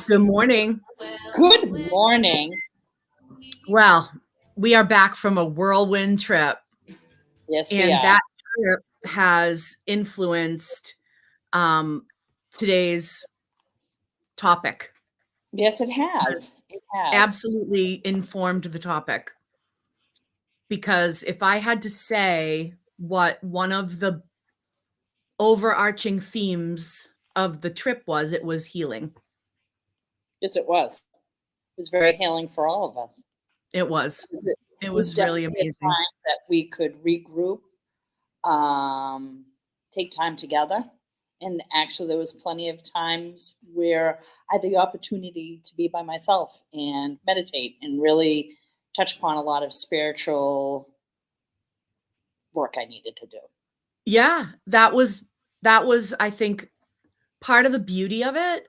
Good morning. Good morning. Well, we are back from a whirlwind trip, Yes, we and are. that trip has influenced today's topic. Yes, it Has has. It has. absolutely informed the topic because if I had to say what one of the overarching themes of the trip was, it was healing. Yes, it was. It was very healing for all of us. It was. It It was was really definitely a amazing. time that we could regroup, um, take time together. And actually, there was plenty of times where I had the opportunity to be by myself and meditate and really touch upon a lot of spiritual work I needed to do. Yeah, that was I think part of the beauty of it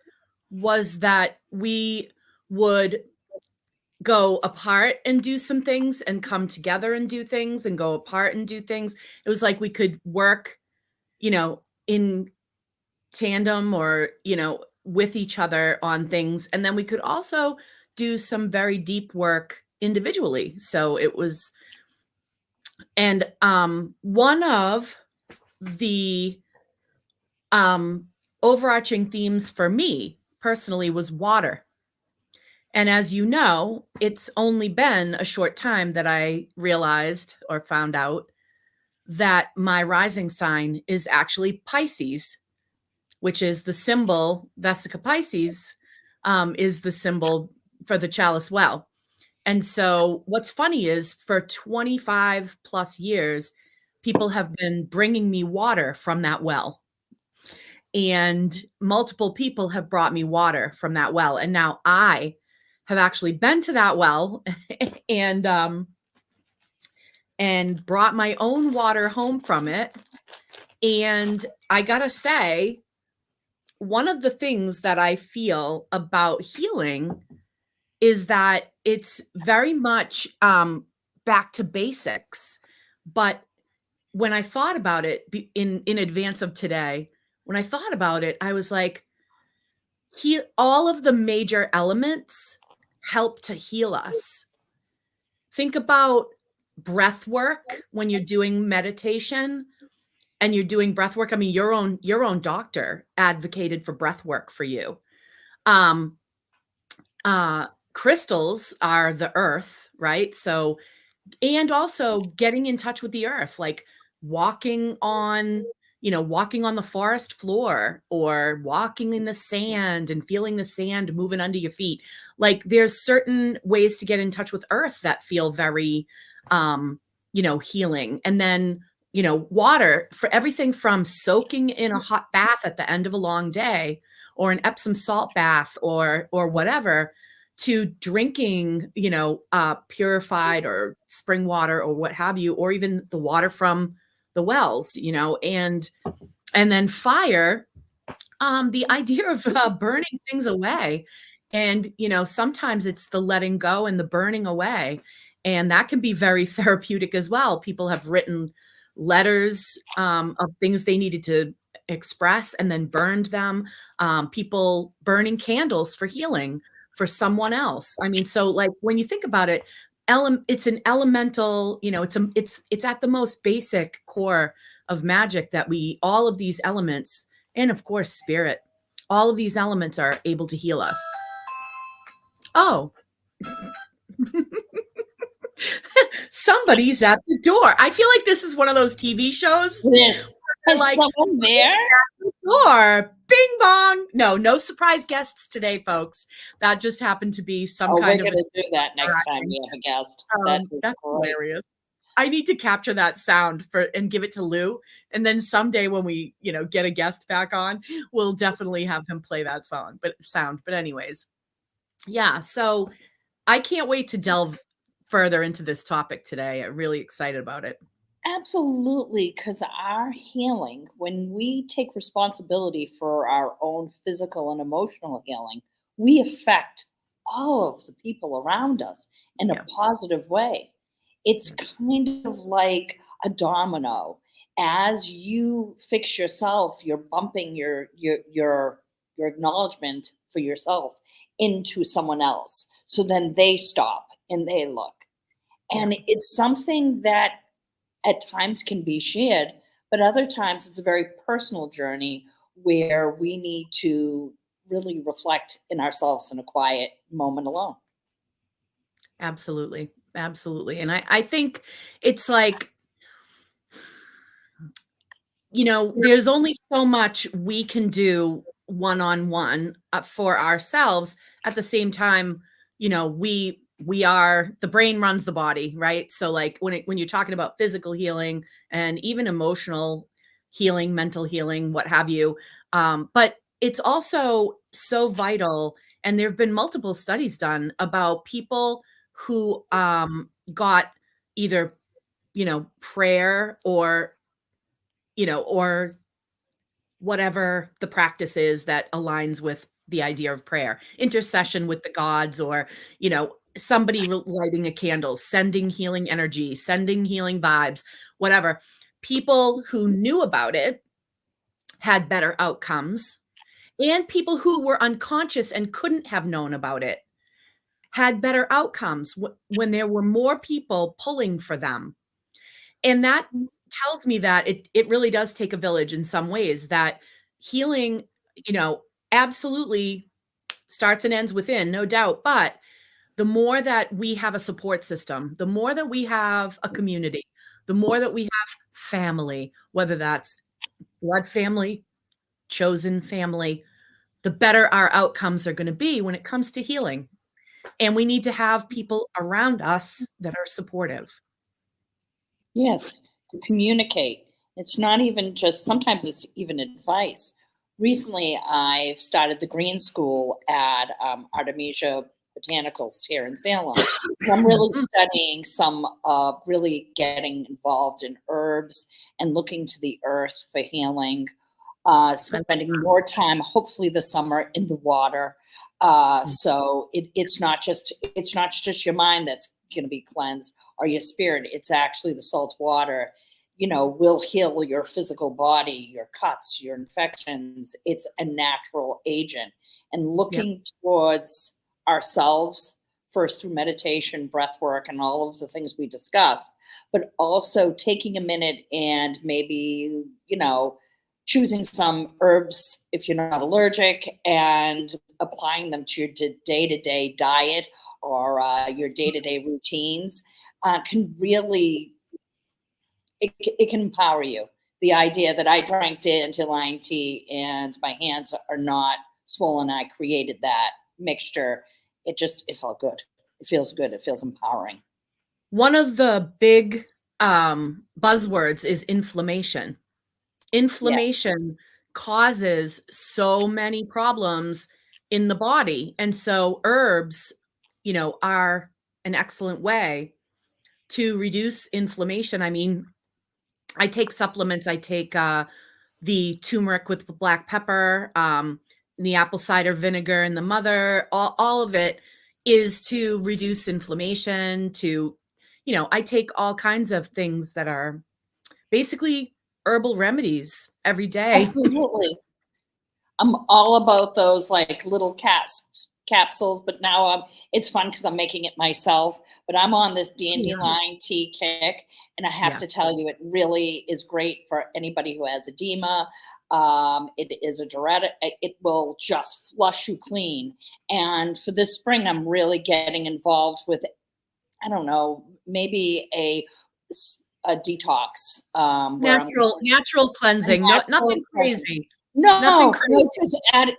was that we would go apart and do some things and come together and do things and go apart and do things. It was like we could work, in tandem or, with each other on things. And then we could also do some very deep work individually. So it was, and one of the um, overarching themes for me personally was water. And as you know, it's only been a short time that I realized or found out that my rising sign is actually Pisces, which is the symbol, Vesica Pisces is the symbol for the chalice well. And so what's funny is for 25 plus years, people have been bringing me water from that well. And multiple people have brought me water from that well. And now I have actually been to that well and and brought my own water home from it. And I gotta say, one of the things that I feel about healing is that it's very much back to basics. But when I thought about it in advance of today, when I thought about it, I was like, all of the major elements help to heal us. Think about breath work when you're doing meditation and you're doing breath work. I mean, your own doctor advocated for breath work for you. Um, Crystals are the earth, right? So, and also getting in touch with the earth, like walking on, walking on the forest floor or walking in the sand and feeling the sand moving under your feet. Like there's certain ways to get in touch with earth that feel very, healing. And then, water for everything from soaking in a hot bath at the end of a long day or an Epsom salt bath or whatever to drinking, purified or spring water or what have you, or even the water from the wells, and then fire, the idea of burning things away. And, sometimes it's the letting go and the burning away. And that can be very therapeutic as well. People have written letters of things they needed to express and then burned them. People burning candles for healing for someone else. I mean, so like when you think about it, it's an elemental, it's at the most basic core of magic that all of these elements, and of course spirit, all of these elements are able to heal us. Oh, somebody's at the door. I feel like this is one of those TV shows Yes. where Has like someone there? door, bing bong. No surprise guests today, folks. That just happened to be some Oh, we're kind of going to do that next time interaction. we have a guest. That is That's great. hilarious. I need to capture that sound and give it to Lou. And then someday when we, get a guest back on, we'll definitely have him play that sound. But anyways, yeah. So I can't wait to delve further into this topic today. I'm really excited about it. Absolutely, because our healing, when we take responsibility for our own physical and emotional healing, we affect all of the people around us in a Yeah. positive way. It's kind of like a domino. As you fix yourself, you're bumping your acknowledgement for yourself into someone else. So then they stop and they look. Yeah. And it's something that at times can be shared, but other times it's a very personal journey where we need to really reflect in ourselves in a quiet moment alone. Absolutely. Absolutely. And I think it's like, there's only so much we can do one-on-one for ourselves. At the same time, we are the brain runs the body, right? So like when you're talking about physical healing and even emotional healing, mental healing, what have you, but it's also so vital. And there have been multiple studies done about people who got either prayer or whatever the practice is that aligns with the idea of prayer, intercession with the gods, or, somebody lighting a candle, sending healing energy, sending healing vibes, whatever. People who knew about it had better outcomes, and people who were unconscious and couldn't have known about it had better outcomes when there were more people pulling for them. And that tells me that it really does take a village in some ways, that healing, you know, absolutely starts and ends within, no doubt. But the more that we have a support system, the more that we have a community, the more that we have family, whether that's blood family, chosen family, the better our outcomes are going to be when it comes to healing. And we need to have people around us that are supportive. Yes, to communicate. It's not even just, sometimes it's even advice. Recently, I've started the green school at Artemisia Botanicals here in Salem. And I'm really studying some of really getting involved in herbs and looking to the earth for healing, spending more time, hopefully this summer, in the water. So it's not just your mind that's going to be cleansed or your spirit. It's actually the salt water, will heal your physical body, your cuts, your infections. It's a natural agent. And Yep. looking towards ourselves first through meditation, breath work, and all of the things we discussed, but also taking a minute and maybe, choosing some herbs if you're not allergic and applying them to your day-to-day diet or your day-to-day routines can really, it can empower you. The idea that I drank dandelion tea and my hands are not swollen, I created that mixture. It felt good. It feels good. It feels empowering. One of the big buzzwords is inflammation. Yeah, Inflammation causes so many problems in the body. And so herbs, are an excellent way to reduce inflammation. I mean, I take supplements. I take the turmeric with the black pepper, the apple cider vinegar and the mother, all of it is to reduce inflammation, I take all kinds of things that are basically herbal remedies every day. absolutely. I'm all about those like little capsules, but now it's fun because I'm making it myself. But I'm on this Yeah. dandelion tea kick, and I have to Yes. tell you, it really is great for anybody who has edema. It is a diuretic; it will just flush you clean. And for this spring, I'm really getting involved with, I don't know, maybe a detox where I'm Natural a cleansing. No, natural nothing present. crazy. Nothing No, crazy. no, just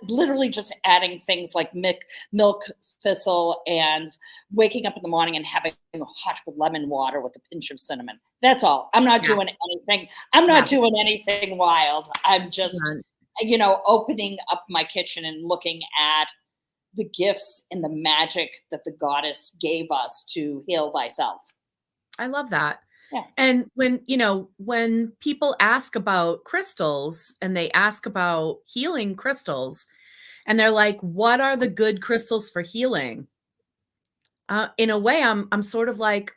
literally just adding things like milk thistle and waking up in the morning and having hot lemon water with a pinch of cinnamon. That's all. I'm not doing Yes. anything. I'm not doing Yes. anything wild. I'm just, Yeah. opening up my kitchen and looking at the gifts and the magic that the goddess gave us to heal thyself. I love that. Yeah. And when people ask about crystals and they ask about healing crystals and they're like, "What are the good crystals for healing?" In a way, I'm sort of like,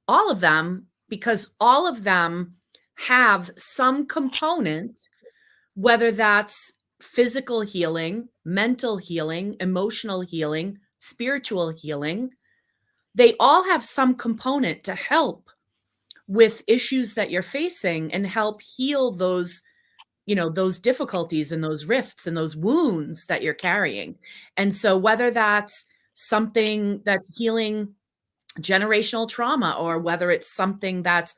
all of them, because all of them have some component, whether that's physical healing, mental healing, emotional healing, spiritual healing, they all have some component to help with issues that you're facing and help heal those, those difficulties and those rifts and those wounds that you're carrying. And so whether that's something that's healing generational trauma, or whether it's something that's,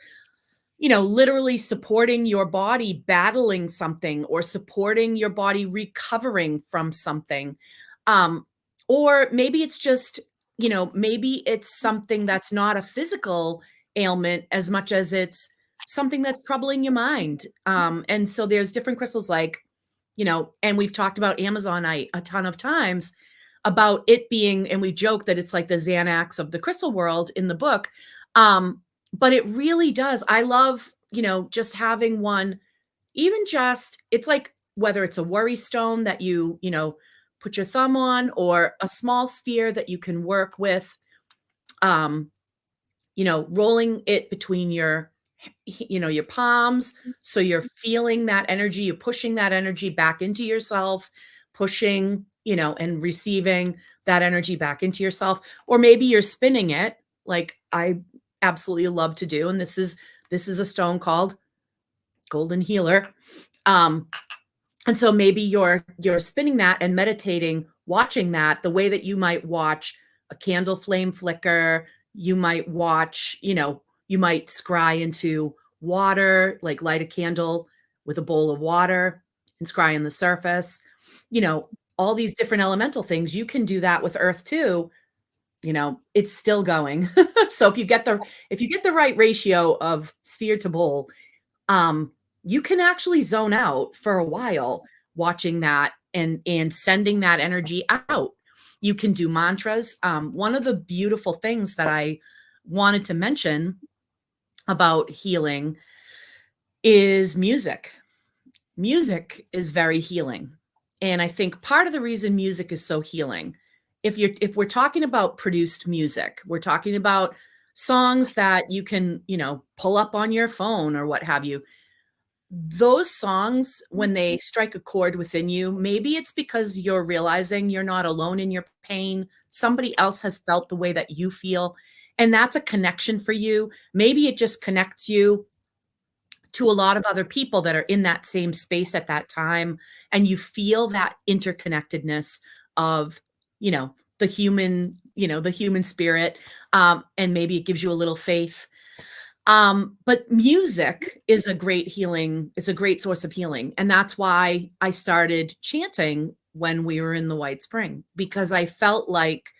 literally supporting your body battling something, or supporting your body recovering from something. Um, or maybe it's just, maybe it's something that's not a physical ailment as much as it's something that's troubling your mind. And so there's different crystals like, and we've talked about Amazonite a ton of times about it being, and we joke that it's like the Xanax of the crystal world in the book. But it really does. I love, just having one, even just, it's like whether it's a worry stone that put your thumb on, or a small sphere that you can work with, um, rolling it between your palms. So you're feeling that energy, you're pushing that energy back into yourself, pushing, and receiving that energy back into yourself. Or maybe you're spinning it, like I absolutely love to do. And this is a stone called Golden Healer. And so maybe you're spinning that and meditating, watching that the way that you might watch a candle flame flicker. You might watch, you might scry into water, like light a candle with a bowl of water and scry on the surface. All these different elemental things. You can do that with earth too. It's still going. So if you get the right ratio of sphere to bowl, you can actually zone out for a while watching that and sending that energy out. You can do mantras. One of the beautiful things that I wanted to mention about healing is music. Music is very healing. And I think part of the reason music is so healing, if we're talking about produced music, we're talking about songs that you can, pull up on your phone or what have you. Those songs, when they strike a chord within you, maybe it's because you're realizing you're not alone in your pain. Somebody else has felt the way that you feel, and that's a connection for you. Maybe it just connects you to a lot of other people that are in that same space at that time, and you feel that interconnectedness of, the human spirit, and maybe it gives you a little faith. But music is a great healing. It's a great source of healing. And that's why I started chanting when we were in the White Spring, because I felt like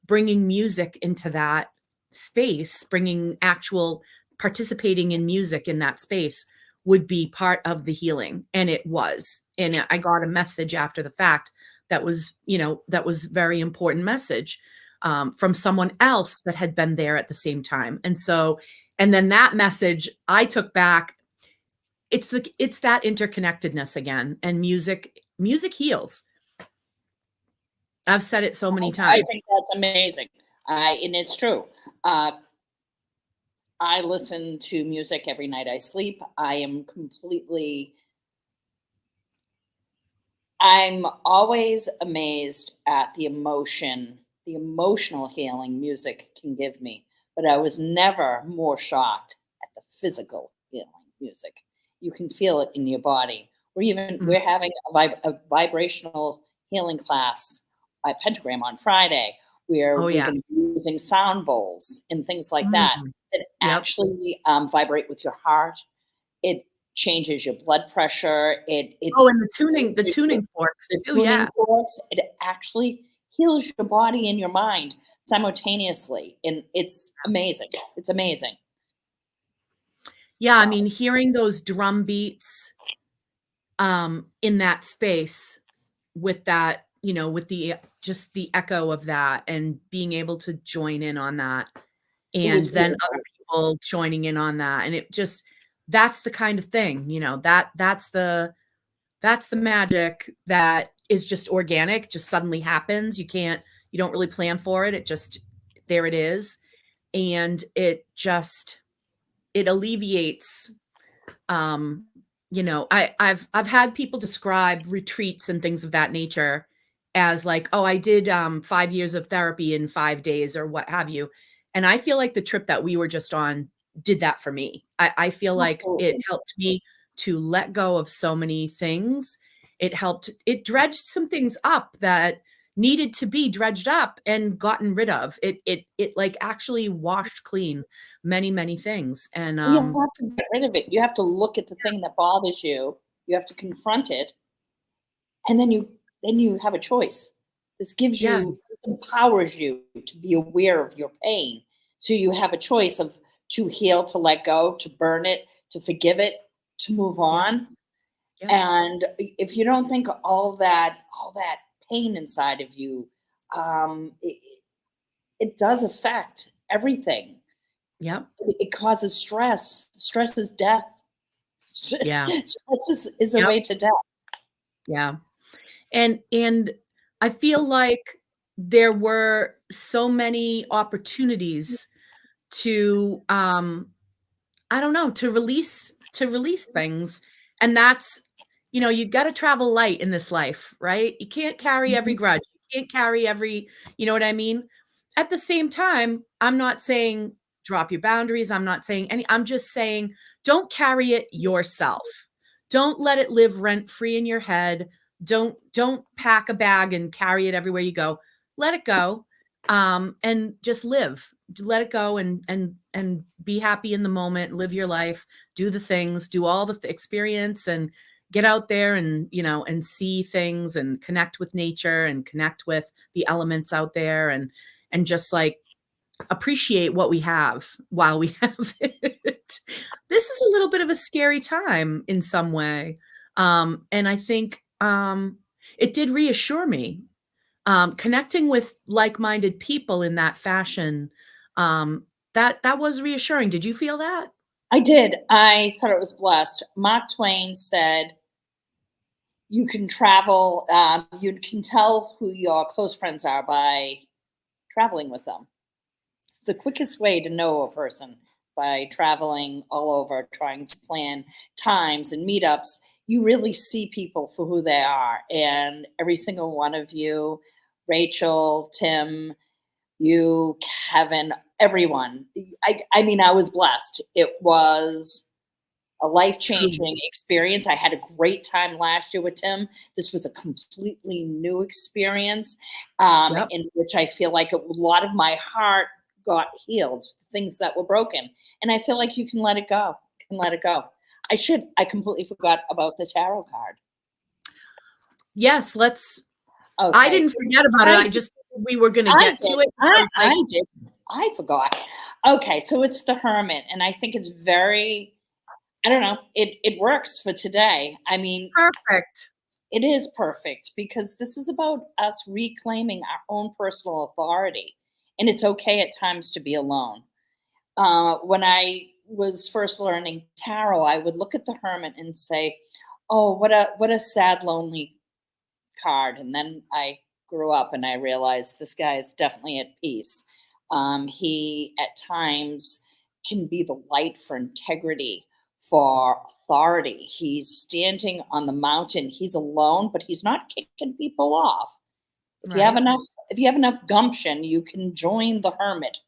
bringing music into that space, bringing actual participating in music in that space would be part of the healing. And it was. And I got a message after the fact that was very important message, from someone else that had been there at the same time. And then that message I took back. It's that interconnectedness again, and music heals. I've said it so many I times. think that's amazing. And it's true. I listen to music every night I sleep. I'm always amazed at the emotional healing music can give me. But I was never more shocked at the physical healing music. You can feel it in your body. We're having a vibrational healing class at Pentagram on Friday, where Oh, we're yeah. going to be using sound bowls and things like that Mm. that Yep. actually vibrate with your heart. It changes your blood pressure. It Oh, and the raises tuning forks the too, tuning yeah. forks. It actually heals your body and your mind simultaneously, and it's amazing. It's amazing. Yeah, I So mean, hearing those drum beats, in that space with that, with the just the echo of that, and being able to join in on that, it and was then other beautiful. people joining in on that, and it just that's the kind of thing, that's the magic that is just organic, just suddenly happens. You don't really plan for it. It just there it is. And it alleviates, um, you know, I've had people describe retreats and things of that nature as like, "Oh, I did, 5 years of therapy in 5 days," or what have you, and I feel like the trip that we were just on did that for me. I feel like it Absolutely. helped me to let go of so many things. It dredged some things up that needed to be dredged up and gotten rid of. It, like, actually washed clean many, many things, and, You have to get rid of it. You have to look at the thing that bothers you. You have to confront it, and then you have a choice. yeah, This empowers you to be aware of your pain. So you have a choice of to heal, to let go, to burn it, to forgive it, to move yeah, on. yeah, And if you don't think all that pain inside of you, it does affect everything. yep, It causes stress. Stress is death. yeah, Stress is a yep, way to death. yeah. And I feel like there were so many opportunities to, I don't know, to release things, and that's you gotta travel light in this life, right? You can't carry every Mhm. grudge, you can't carry every you know what I mean? At the same time, I'm not saying drop your boundaries, I'm just saying don't carry it yourself. Don't let it live rent free in your head. Don't pack a bag and carry it everywhere you go. Let it go, and just live. Let it go and be happy in the moment, live your life, do the things, do all the experience and get out there and, and see things and connect with nature and connect with the elements out there and just like appreciate what we have while we have it. This is a little bit of a scary time in some way. And I think it did reassure me connecting with like-minded people in that fashion, that was reassuring. Did you feel that? I did. I thought it was blessed. Mark Twain said, "You can travel. You can tell who your close friends are by traveling with them. It's the quickest way to know a person by traveling all over, trying to plan times and meetups. You really see people for who they are, and every single one of you, Rachel, Tim, you, Kevin, everyone. I mean, I was blessed. It was a life True. changing experience. I had a great time last year with Tim. This was a completely new experience Yep. in which I feel like a lot of my heart got healed, things that were broken. And I feel like you can let it go. You can let it go. I completely forgot about the tarot card. Yes, let's I Okay. didn't forget about it, I I just figured we were gonna I get to did. it I because, I like did. I forgot. Okay, so it's the Hermit, and I think it's very. I don't know. It works for today. I mean, perfect. it is perfect because this is about us reclaiming our own personal authority, and it's okay at times to be alone. When I was first learning tarot, I would look at the Hermit and say, "Oh, what a sad, lonely card." And then I grew up and I realized this guy is definitely at peace. He at times can be the light for integrity, for authority. He's standing on the mountain. He's alone, but he's not kicking people off. If you have Right. enough, if you have enough gumption, you can join the hermit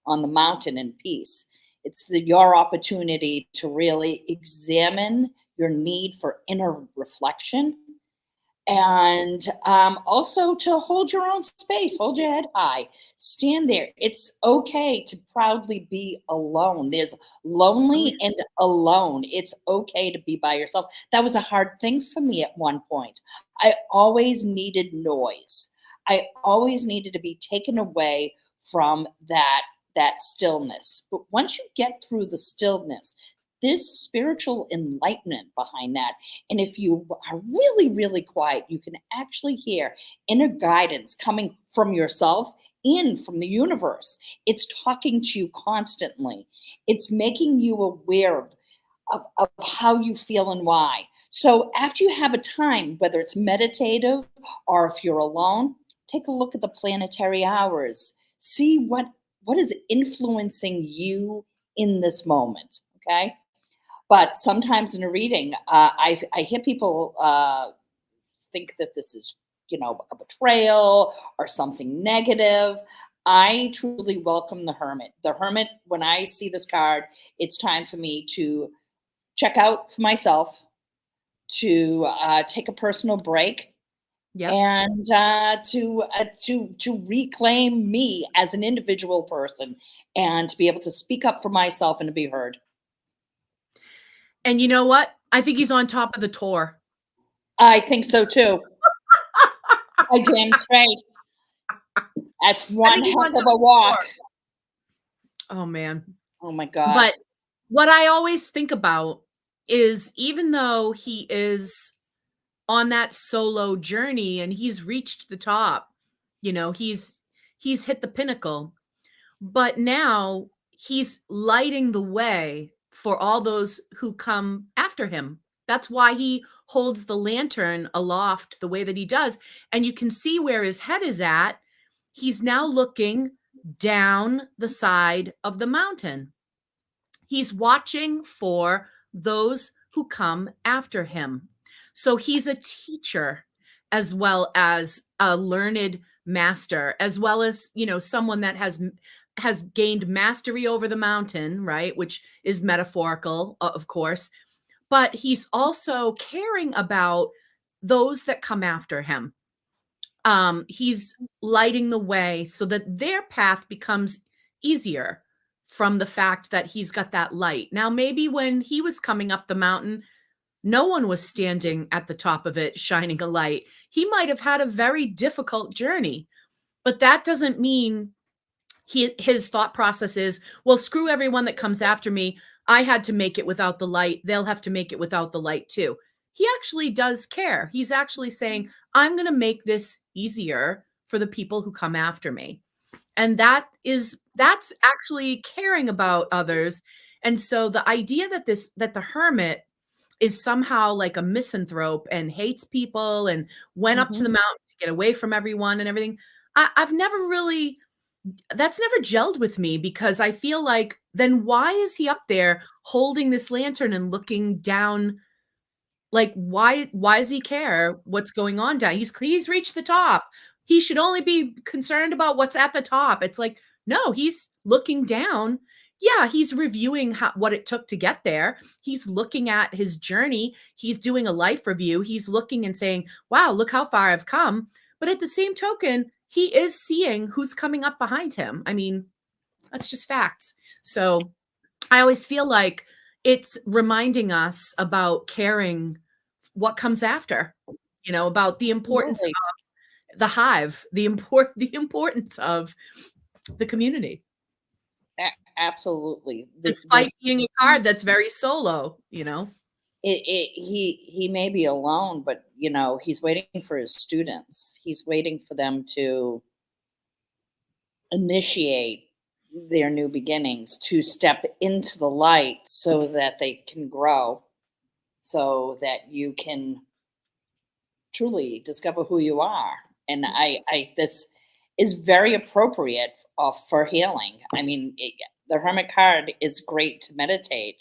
on the mountain in peace. It's your opportunity to really examine your need for inner reflection and also to hold your own space, hold your head high, stand there. It's okay to proudly be alone. There's Oh, yeah. lonely and alone. It's okay to be by yourself. That was a hard thing for me at one point. I always needed noise. I always needed to be taken away from that stillness. But once you get through the stillness, there's spiritual enlightenment behind that. And if you are really, really quiet, you can actually hear inner guidance coming from yourself and from the universe. It's talking to you constantly, it's making you aware of how you feel and why. So after you have a time, whether it's meditative or if you're alone, take a look at the planetary hours. See what is influencing you in this moment. Okay. But sometimes in a reading, I hear people think that this is, a betrayal or something negative. I truly welcome the hermit. The hermit, when I see this card, it's time for me to check out for myself, to take a personal break, Yep. and to reclaim me as an individual person, and to be able to speak up for myself and to be heard. And you know what? I think he's on top of the tour. I think so too. I damn straight. That's I one think he's heck on top of a of the walk. tour. Oh, man. Oh my god. But what I always think about is even though he is on that solo journey and he's reached the top, he's hit the pinnacle, but now he's lighting the way for all those who come after him. That's why he holds the lantern aloft the way that he does, and you can see where his head is at. He's now looking down the side of the mountain. He's watching for those who come after him. So he's a teacher as well as a learned master, as well as, someone that has gained mastery over the mountain, right? Which is metaphorical, of course, but he's also caring about those that come after him. He's lighting the way so that their path becomes easier from the fact that he's got that light. Now, maybe when he was coming up the mountain, no one was standing at the top of it shining a light. He might have had a very difficult journey, but that doesn't mean his thought process is, well, screw everyone that comes after me. I had to make it without the light. They'll have to make it without the light too. He actually does care. He's actually saying, I'm going to make this easier for the people who come after me. And that's actually caring about others. And so the idea that the hermit is somehow like a misanthrope and hates people and went up to Hmm. the mountain to get away from everyone and everything, I've never really, that's never gelled with me, because I feel like, then why is he up there holding this lantern and looking down? Like, why does he care what's going on down? He's reached the top. He should only be concerned about what's at the top. It's like, no, he's looking down. Yeah, he's reviewing what it took to get there. He's looking at his journey. He's doing a life review. He's looking and saying, wow, look how far I've come. But at the same token, he is seeing who's coming up behind him. I mean, that's just facts. So I always feel like it's reminding us about caring what comes after, about the importance Absolutely. of the hive, the importance of the community, Absolutely. despite being a card that's very solo. He may be alone, but he's waiting for his students. He's waiting for them to initiate their new beginnings, to step into the light so that they can grow, so that you can truly discover who you are. And I this is very appropriate for healing. I mean, the Hermit card is great to meditate.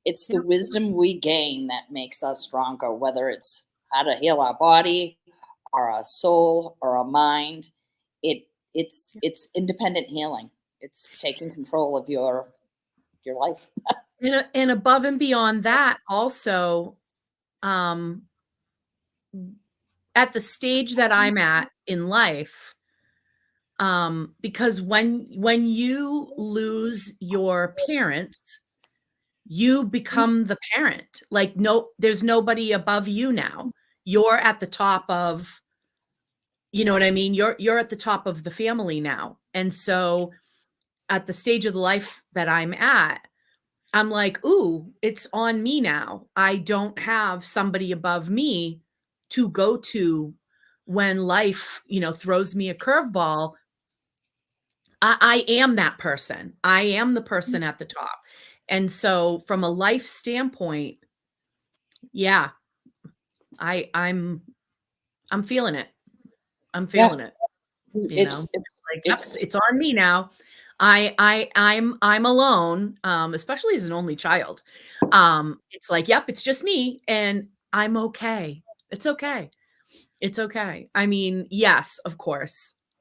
It's the Yeah. wisdom we gain that makes us stronger, whether it's how to heal our body or our soul or our mind. It's independent healing. It's taking control of your life. And above and beyond that, also, um, at the stage that I'm at in life, because when you lose your parents, you become the parent. Like, no, there's nobody above you now. You're at the top of, you know what I mean? You're at the top of the family now. And so at the stage of the life that I'm at, I'm like, ooh, it's on me now. I don't have somebody above me to go to when life, throws me a curveball. I am that person. I am the person at the top. And so from a life standpoint, yeah, I'm feeling it. I'm Yeah, feeling it, it's it's Like, yep, it's it's on me now. I'm alone, especially as an only child. It's like, yep, it's just me and I'm okay. It's okay. It's okay. I mean, yes,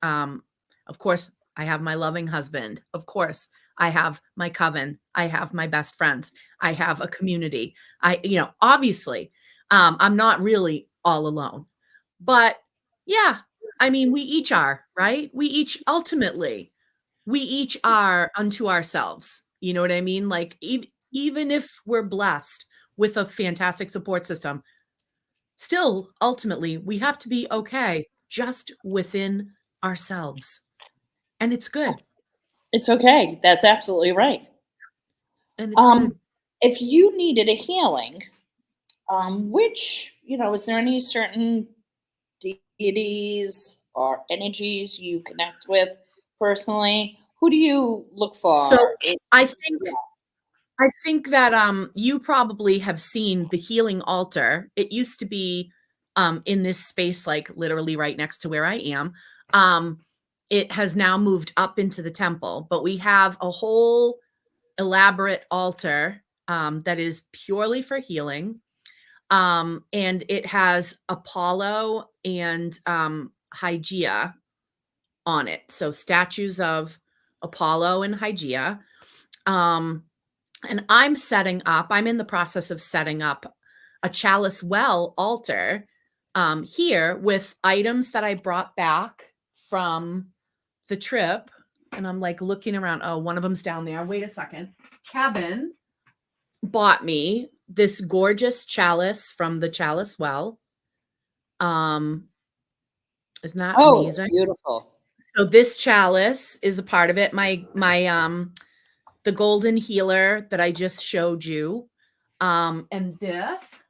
Um, of course, I have my loving husband. Of course, I have my coven. I have my best friends. I have a community. Obviously, I'm not really all alone. But yeah, I mean, we each are, right? We each are unto ourselves. You know what I mean? Like, even if we're blessed with a fantastic support system, still, ultimately, we have to be okay just within ourselves, and it's good, It's okay. That's absolutely right. and it's Um, good. if you needed a healing, which, is there any certain deities or energies you connect with personally? Who do you look So, for? I think Yeah. I think that, you probably have seen the healing altar. It used to be, in this space, like, literally right next to where I am. Um, it has now moved up into the temple, but we have a whole elaborate altar, that is purely for healing. And it has Apollo and Hygeia on it. So statues of Apollo and Hygeia. Um, and I'm in the process of setting up a chalice well altar here with items that I brought back from the trip. And I'm like looking around. Oh, one of them's down there. Wait a second. Kevin bought me this gorgeous chalice from the chalice well. Um, isn't that Oh, it's amazing? beautiful. So this chalice is a part of it. The golden healer that I just showed you. And this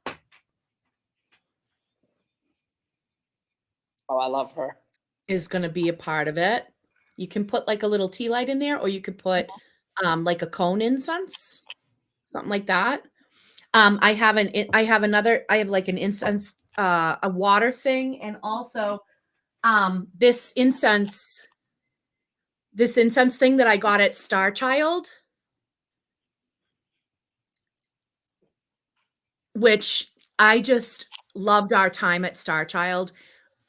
Oh, I love her. is gonna be a part of it. You can put like a little tea light in there, or you could put like a cone incense, something like that. I have like an incense, a water thing, and also this incense thing that I got at Star Child, which I just loved our time at Star Child.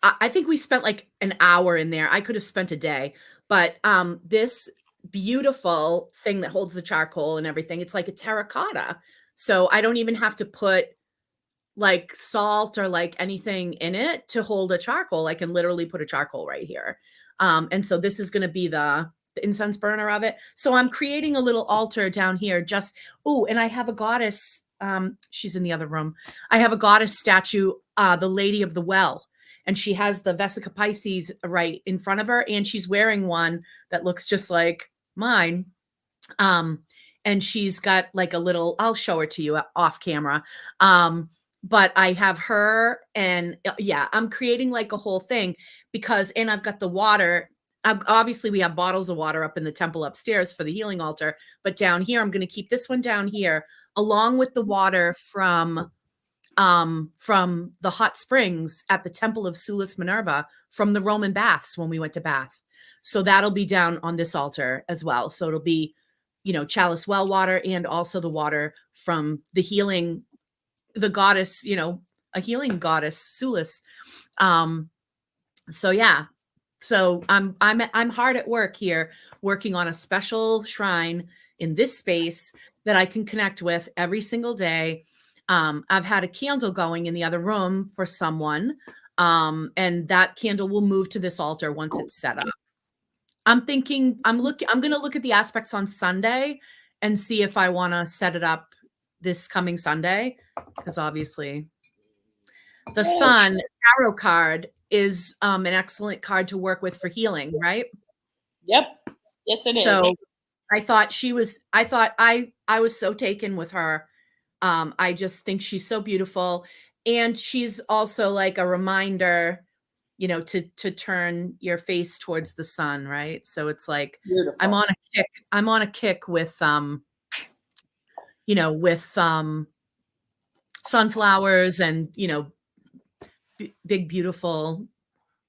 I think we spent like an hour in there. I could have spent a day, but this beautiful thing that holds the charcoal and everything, it's like a terracotta. So I don't even have to put like salt or like anything in it to hold a charcoal. I can literally put a charcoal right here. And so this is going to be the incense burner of it. So I'm creating a little altar down here. And I have a goddess. She's in the other room. I have a goddess statue, the Lady of the Well, and she has the Vesica Pisces right in front of her, and she's wearing one that looks just like mine. Um, and she's got like a little, I'll show her to you off camera. But I have her, and yeah, I'm creating like a whole thing and I've got the water. Obviously, we have bottles of water up in the temple upstairs for the healing altar, but down here, I'm going to keep this one down here along with the water from the hot springs at the temple of Sulis Minerva from the Roman baths when we went to Bath. So that'll be down on this altar as well. So it'll be, chalice well water and also the water from the goddess, a healing goddess, Sulis. Um, so yeah. So I'm hard at work here, working on a special shrine in this space that I can connect with every single day. I've had a candle going in the other room for someone, and that candle will move to this altar once it's set up. I'm thinking I'm gonna look at the aspects on Sunday and see if I want to set it up this coming Sunday, because obviously the Yeah, sun tarot card is an excellent card to work with for healing, right? yep. Yes, it is. So I was so taken with her. I just think she's so beautiful. And she's also like a reminder, to turn your face towards the sun, right? So it's like I'm Beautiful. on a kick. I'm on a kick with sunflowers and, big beautiful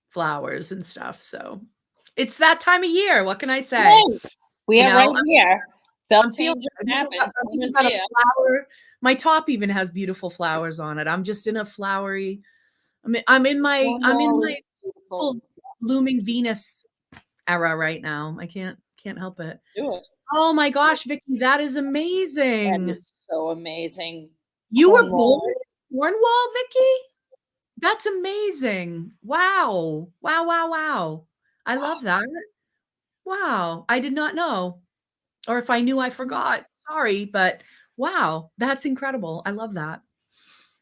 flowers and stuff. So it's that time of year. What can I say? Right. We You are know, right here. I'm feeling Beltane I've just even got happened. I've even Summer's got a here. flower. My top even has beautiful flowers on it. I'm just in a flowery I'm in my Cornwall is full beautiful. blooming Venus era right now. I can't help it. Do it. Oh my gosh, Vicky, that is That amazing. is so amazing. You were born Cornwall. in Cornwall, Vicky? That's amazing. Wow. Wow, wow, wow. I love that. Wow. I did not know. Or if I knew, I forgot. Sorry, but wow, that's incredible. I love that.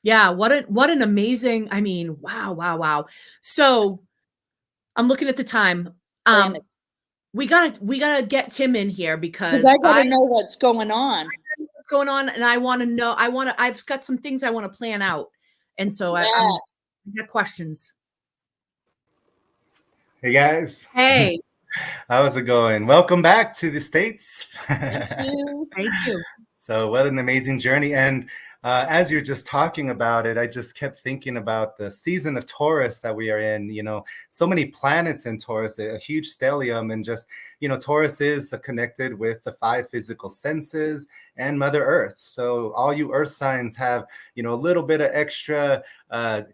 Yeah, what an amazing, I mean, wow, wow, wow. So, I'm looking at the time. Plan Um, it. we gotta get Tim in here Because because I got I to know what's going on. know what's going on, and I wanna know I've got some things I wanna plan out, and so Yes. I got questions. Hey guys, Hey, how's it going? Welcome back to the States. Thank you. thank you. So, what an amazing journey. And as you're just talking about it, I just kept thinking about the season of Taurus that we are in. So many planets in Taurus, a huge stellium, and just, Taurus is connected with the five physical senses and Mother Earth. So, all you Earth signs have, a little bit of extra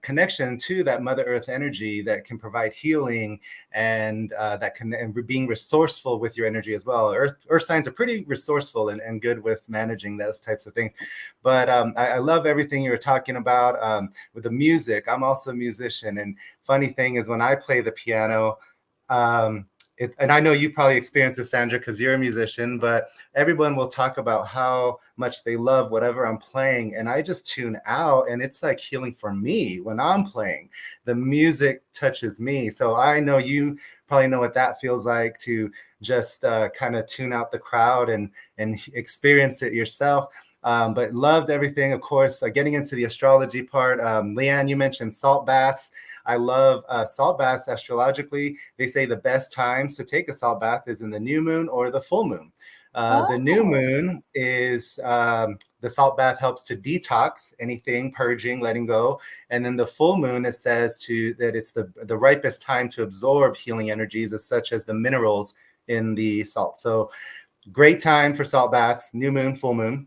connection to that Mother Earth energy that can provide healing and and being resourceful with your energy as well. Earth signs are pretty resourceful and good with managing those types of things. But I love everything you were talking about with the music. I'm also a musician, and funny thing is when I play the piano, and I know you probably experienced this, Sandra, because you're a musician, but everyone will talk about how much they love whatever I'm playing. And I just tune out, and it's like healing for me when I'm playing. The music touches me. So I know you probably know what that feels like to just kind of tune out the crowd and experience it yourself. But loved everything, of course, getting into the astrology part. Leanne, you mentioned salt baths. I love salt baths astrologically. They say the best times to take a salt bath is in the new moon or the full moon. The new moon is the salt bath helps to detox anything, purging, letting go. And then the full moon, it says that it's the ripest time to absorb healing energies, such as the minerals in the salt. So great time for salt baths, new moon, full moon.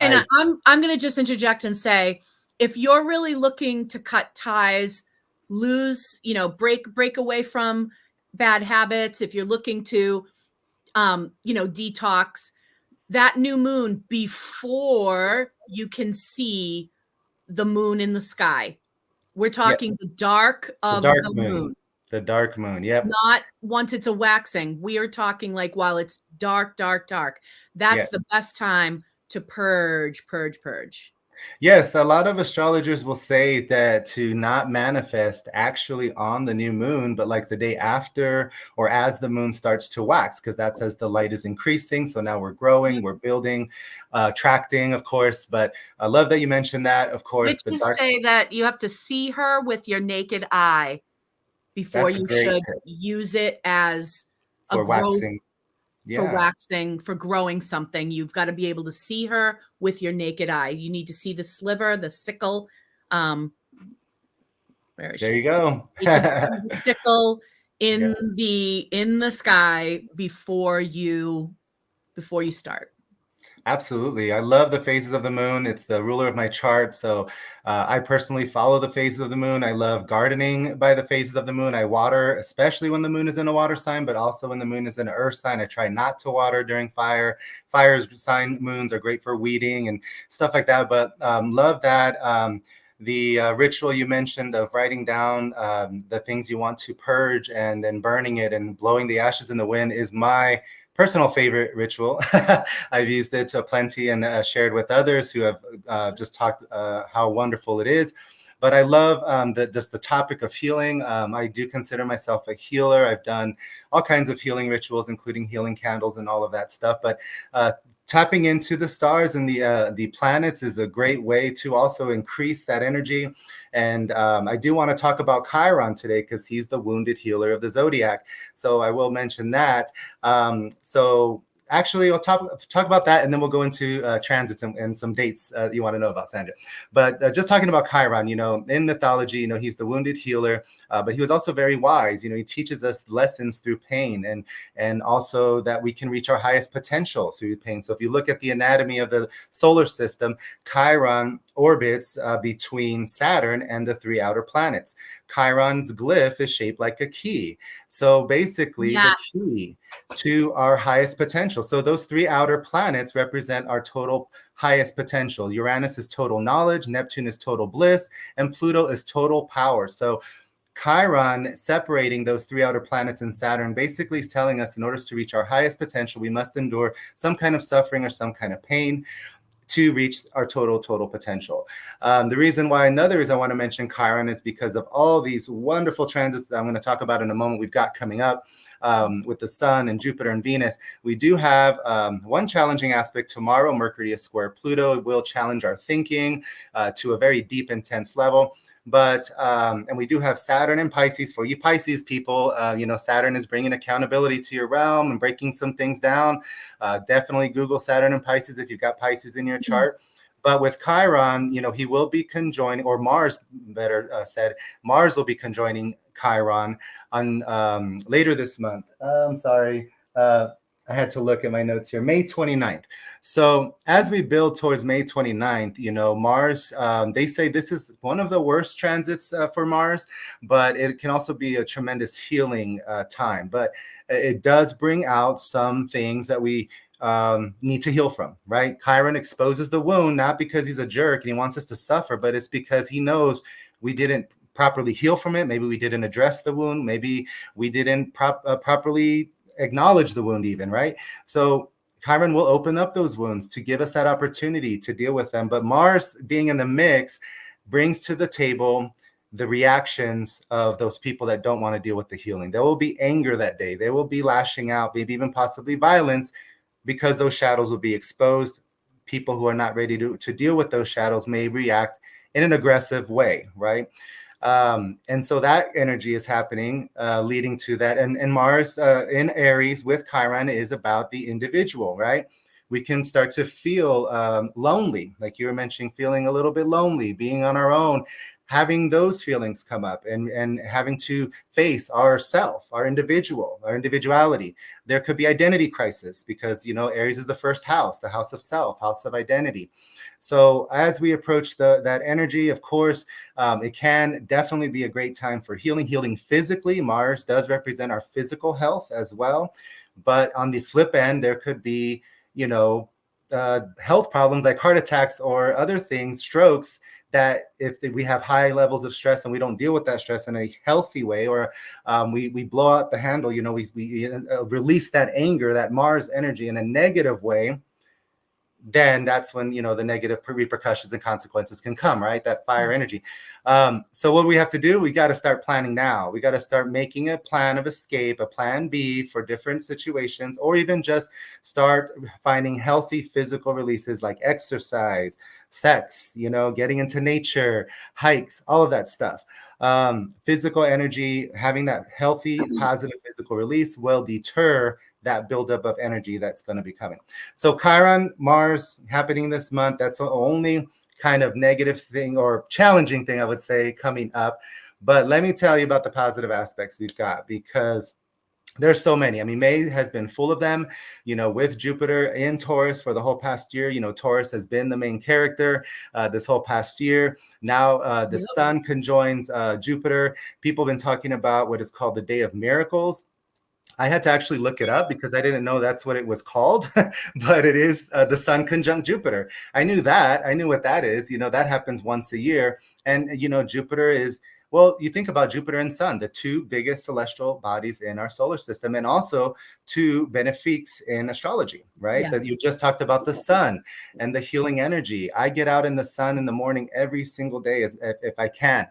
And I'm going to just interject and say, if you're really looking to cut ties, lose, break away from bad habits, if you're looking to, detox, that new moon before you can see the moon in the sky. We're talking Yes, the dark the of dark the moon. moon, The dark moon. Yep. not once it's a waxing. We are talking like while it's dark, dark, dark. That's Yes. the best time to purge. Yes, a lot of astrologers will say that to not manifest actually on the new moon, but like the day after or as the moon starts to wax, because that's as the light is increasing. So now we're growing, we're building, tracting, of course. But I love that you mentioned that, of course. The Witches dark, say that you have to see her with your naked eye before that's a you great should tip use it as a for growth waxing. for Yeah. waxing, for growing something. You've got to be able to see her with your naked eye. You need to see the sliver, the sickle. Where is There she? you go. You need to see the sickle Yeah. in the sky before you start. Absolutely. I love the phases of the moon. It's the ruler of my chart. So I personally follow the phases of the moon. I love gardening by the phases of the moon. I water, especially when the moon is in a water sign, but also when the moon is in an earth sign. I try not to water during fire. Fire sign moons are great for weeding and stuff like that. But love that. The ritual you mentioned of writing down the things you want to purge and then burning it and blowing the ashes in the wind is my personal favorite ritual. I've used it plenty and shared with others who have just talked how wonderful it is. But I love just the topic of healing. I do consider myself a healer. I've done all kinds of healing rituals, including healing candles and all of that stuff. But tapping into the stars and the planets is a great way to also increase that energy. And I do want to talk about Chiron today because he's the wounded healer of the zodiac. So I will mention that. So actually, I'll talk about that, and then we'll go into transits and some dates you want to know about, Sandra. But just talking about Chiron, in mythology, he's the wounded healer, but he was also very wise. He teaches us lessons through pain, and also that we can reach our highest potential through pain. So if you look at the anatomy of the solar system, Chiron orbits between Saturn and the 3 outer planets. Chiron's glyph is shaped like a key. So basically, the key to our highest potential. So those 3 outer planets represent our total highest potential. Uranus is total knowledge, Neptune is total bliss, and Pluto is total power. So Chiron separating those 3 outer planets and Saturn basically is telling us in order to reach our highest potential, we must endure some kind of suffering or some kind of pain to reach our total potential. The reason why, another reason I want to mention Chiron is because of all these wonderful transits that I'm going to talk about in a moment we've got coming up with the Sun and Jupiter and Venus. We do have one challenging aspect tomorrow. Mercury is square Pluto. It will challenge our thinking to a very deep, intense level. But and we do have Saturn and Pisces. For you Pisces people, Saturn is bringing accountability to your realm and breaking some things down. Definitely Google Saturn and Pisces if you've got Pisces in your chart. But with Chiron, he will be conjoining, or Mars, better said, Mars will be conjoining Chiron on later this month. I'm sorry. I had to look at my notes here. May 29th. So as we build towards May 29th, Mars, they say this is one of the worst transits for Mars, but it can also be a tremendous healing time. But it does bring out some things that we need to heal from, right? Chiron exposes the wound, not because he's a jerk and he wants us to suffer, but it's because he knows we didn't properly heal from it. Maybe we didn't address the wound. Maybe we didn't properly acknowledge the wound even, right? So Chiron will open up those wounds to give us that opportunity to deal with them. But Mars being in the mix brings to the table the reactions of those people that don't want to deal with the healing. There will be anger that day. They will be lashing out, maybe even possibly violence, because those shadows will be exposed. People who are not ready to deal with those shadows may react in an aggressive way, right? And so that energy is happening, leading to that. And Mars in Aries with Chiron is about the individual, right? We can start to feel lonely, like you were mentioning, feeling a little bit lonely, being on our own, having those feelings come up and having to face ourself, our individuality. There could be identity crisis because, Aries is the first house, the house of self, house of identity. So as we approach that energy, of course, it can definitely be a great time for healing physically. Mars does represent our physical health as well. But on the flip end, there could be, health problems like heart attacks or other things, strokes, that if we have high levels of stress and we don't deal with that stress in a healthy way, or we blow out the handle, we release that anger, that Mars energy in a negative way, then that's when, the negative repercussions and consequences can come, right? That fire energy. So what we have to do, we got to start planning now. We got to start making a plan of escape, a plan B for different situations, or even just start finding healthy physical releases like exercise, sex, getting into nature, hikes, all of that stuff. Physical energy, having that healthy, positive physical release will deter that buildup of energy that's going to be coming. So Chiron, Mars happening this month. That's the only kind of negative thing or challenging thing I would say coming up. But let me tell you about the positive aspects we've got, because there's so many. I mean, May has been full of them, with Jupiter in Taurus for the whole past year. Taurus has been the main character this whole past year. Now the Sun conjoins Jupiter. People have been talking about what is called the Day of Miracles. I had to actually look it up because I didn't know that's what it was called, but it is the Sun conjunct Jupiter. I knew that. I knew what that is. That happens once a year. And, Jupiter is, well, you think about Jupiter and Sun, the two biggest celestial bodies in our solar system, and also two benefics in astrology, right? Yeah. That you just talked about the Sun and the healing energy. I get out in the sun in the morning every single day if I can.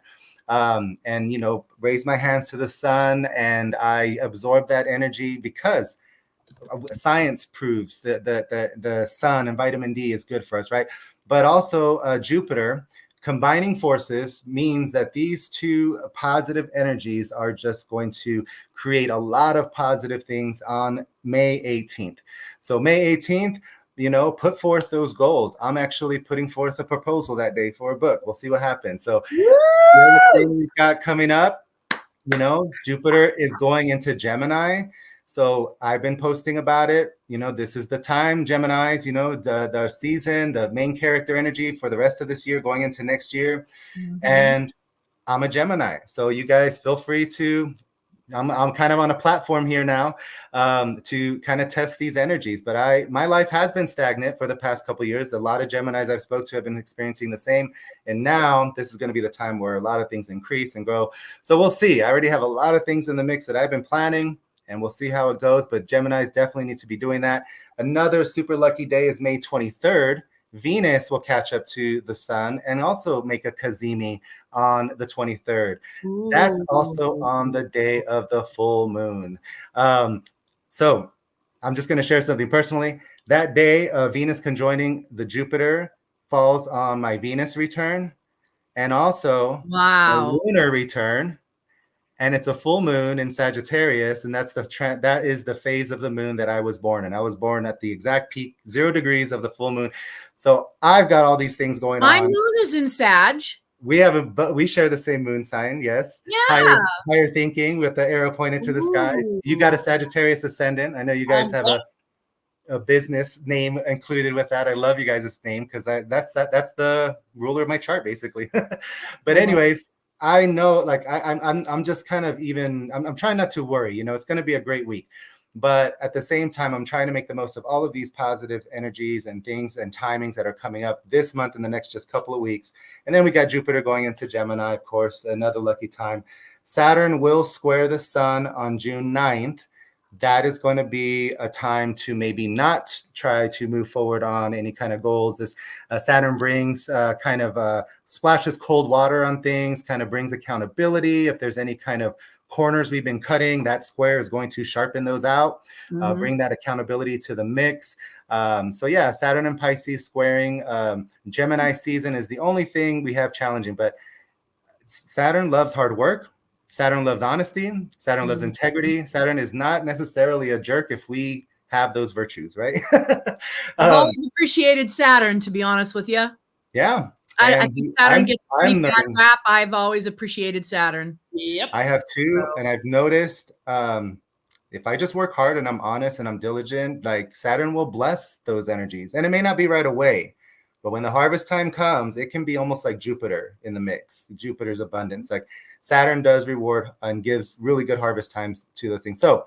And raise my hands to the sun, and I absorb that energy because science proves that the sun and vitamin D is good for us, right? But also Jupiter combining forces means that these two positive energies are just going to create a lot of positive things on May 18th. So May 18th, put forth those goals. I'm actually putting forth a proposal that day for a book. We'll see what happens. So the other thing we've got coming up, Jupiter is going into Gemini. So I've been posting about it. This is the time, Geminis, the season, the main character energy for the rest of this year going into next year. Mm-hmm. And I'm a Gemini. So you guys feel free to, I'm kind of on a platform here now to kind of test these energies. But my life has been stagnant for the past couple of years. A lot of Geminis I've spoke to have been experiencing the same. And now this is going to be the time where a lot of things increase and grow. So we'll see. I already have a lot of things in the mix that I've been planning, and we'll see how it goes. But Geminis definitely need to be doing that. Another super lucky day is May 23rd. Venus will catch up to the sun and also make a Cazimi on the 23rd. Ooh. That's also on the day of the full moon. So I'm just going to share something personally. That day, Venus conjoining the Jupiter falls on my Venus return and also a lunar return. And it's a full moon in Sagittarius, and that is the phase of the moon that I was born in. I was born at the exact peak, 0 degrees of the full moon. So I've got all these things going on. My moon is in Sag. We share the same moon sign, yes. Yeah. Higher thinking with the arrow pointed to the sky. You got a Sagittarius ascendant. I know you guys have a business name included with that. I love you guys' name because that's the ruler of my chart, basically. But anyways. I know, like I'm just kind of I'm trying not to worry. It's going to be a great week, but at the same time, I'm trying to make the most of all of these positive energies and things and timings that are coming up this month and the next just couple of weeks. And then we got Jupiter going into Gemini, of course, another lucky time. Saturn will square the sun on June 9th. That is going to be a time to maybe not try to move forward on any kind of goals. This Saturn brings splashes cold water on things, kind of brings accountability. If there's any kind of corners we've been cutting, that square is going to sharpen those out, bring that accountability to the mix. Saturn and Pisces squaring. Gemini season is the only thing we have challenging, but Saturn loves hard work. Saturn loves honesty. Saturn loves integrity. Saturn is not necessarily a jerk if we have those virtues, right? I've always appreciated Saturn, to be honest with you. Yeah. I think Saturn gets pretty bad rap. I've always appreciated Saturn. Yep. I have too. And I've noticed if I just work hard and I'm honest and I'm diligent, like Saturn will bless those energies. And it may not be right away, but when the harvest time comes, it can be almost like Jupiter in the mix. Jupiter's abundance. Like Saturn does reward and gives really good harvest times to those things. So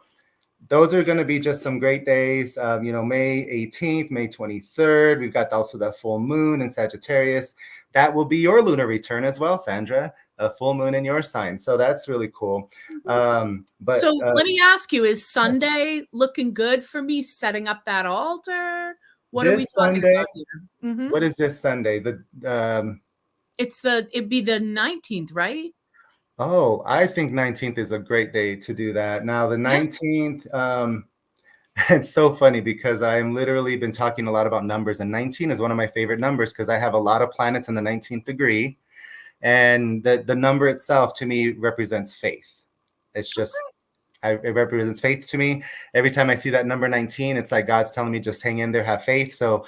those are going to be just some great days. May 18th, May 23rd. We've got also the full moon in Sagittarius. That will be your lunar return as well, Sandra. A full moon in your sign. So that's really cool. Let me ask you, is Sunday looking good for me setting up that altar? What are we talking about here? Mm-hmm. What is this Sunday? It'd be the 19th, right? Oh, I think 19th is a great day to do that. Now the 19th, it's so funny because I'm literally been talking a lot about numbers, and 19 is one of my favorite numbers because I have a lot of planets in the 19th degree, and the number itself to me represents faith. It's just, it represents faith to me. Every time I see that number 19, it's like God's telling me just hang in there, have faith. So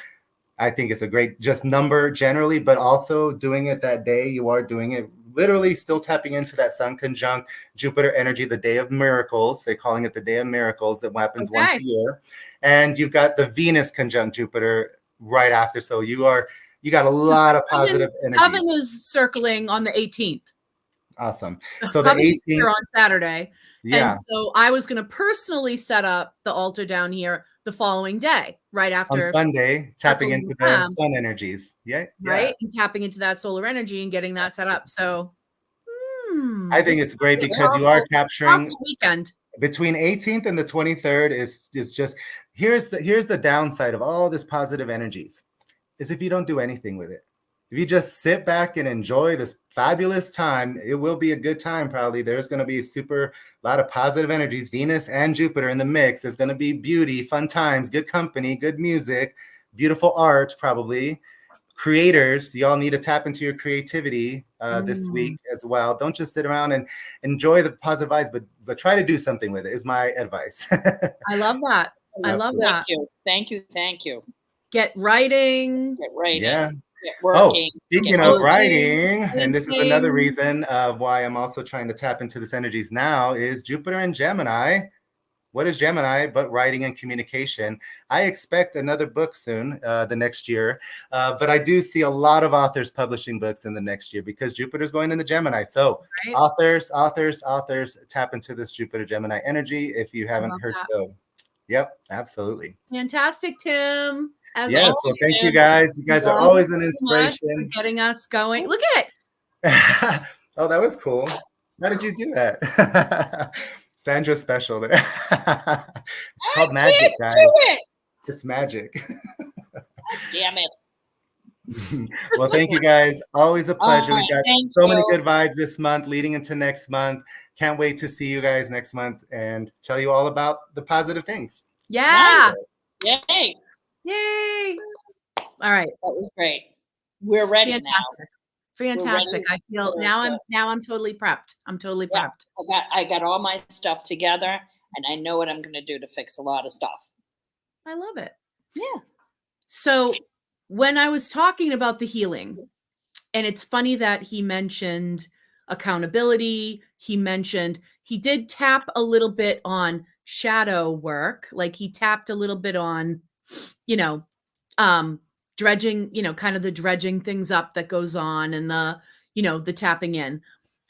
I think it's a great just number generally, but also doing it that day, you are doing it literally still tapping into that sun conjunct Jupiter energy, the day of miracles. They're calling it the day of miracles. It happens once a year. And you've got the Venus conjunct Jupiter right after. So you got a lot of positive energy. Heaven is circling on the 18th. Awesome. So the 18th here on Saturday. Yeah. And so I was going to personally set up the altar down here the following day, right after on Sunday, tapping into the sun energies. Yeah. Right. And tapping into that solar energy and getting that set up. So I think it's great because you are capturing weekend. Between 18th and the 23rd is just here's the downside of all this positive energies is if you don't do anything with it. If you just sit back and enjoy this fabulous time, it will be a good time. Probably there's going to be a lot of positive energies, Venus and Jupiter in the mix. There's going to be beauty, fun times, good company, good music, beautiful art, probably. creators, y'all need to tap into your creativity this week as well. Don't just sit around and enjoy the positive vibes, but try to do something with it is my advice. I love that. I love that. Thank you. Get writing. Yeah. Get working. Speaking of writing, and this is another reason why I'm also trying to tap into this energies now, is Jupiter and Gemini. What is Gemini but writing and communication? I expect another book soon, the next year. But I do see a lot of authors publishing books in the next year because Jupiter's going into Gemini. So authors, tap into this Jupiter Gemini energy if you haven't heard so. Yep, absolutely. Fantastic, Tim. As always, well, thank you guys. You guys are always an inspiration. For getting us going. Look at it. Oh, that was cool. How did you do that? Sandra's special there. It's called magic, guys. It's magic. Damn it. Well, thank you guys. Always a pleasure. We got so many good vibes this month leading into next month. Can't wait to see you guys next month and tell you all about the positive things. Yeah. Nice. Yay. All right. That was great. We're ready now. Fantastic. I feel now I'm totally prepped. I'm totally prepped. I got all my stuff together and I know what I'm going to do to fix a lot of stuff. I love it. Yeah. So when I was talking about the healing, and it's funny that he mentioned accountability, he did tap a little bit on shadow work, like he tapped a little bit on, dredging, kind of the dredging things up that goes on and the tapping in.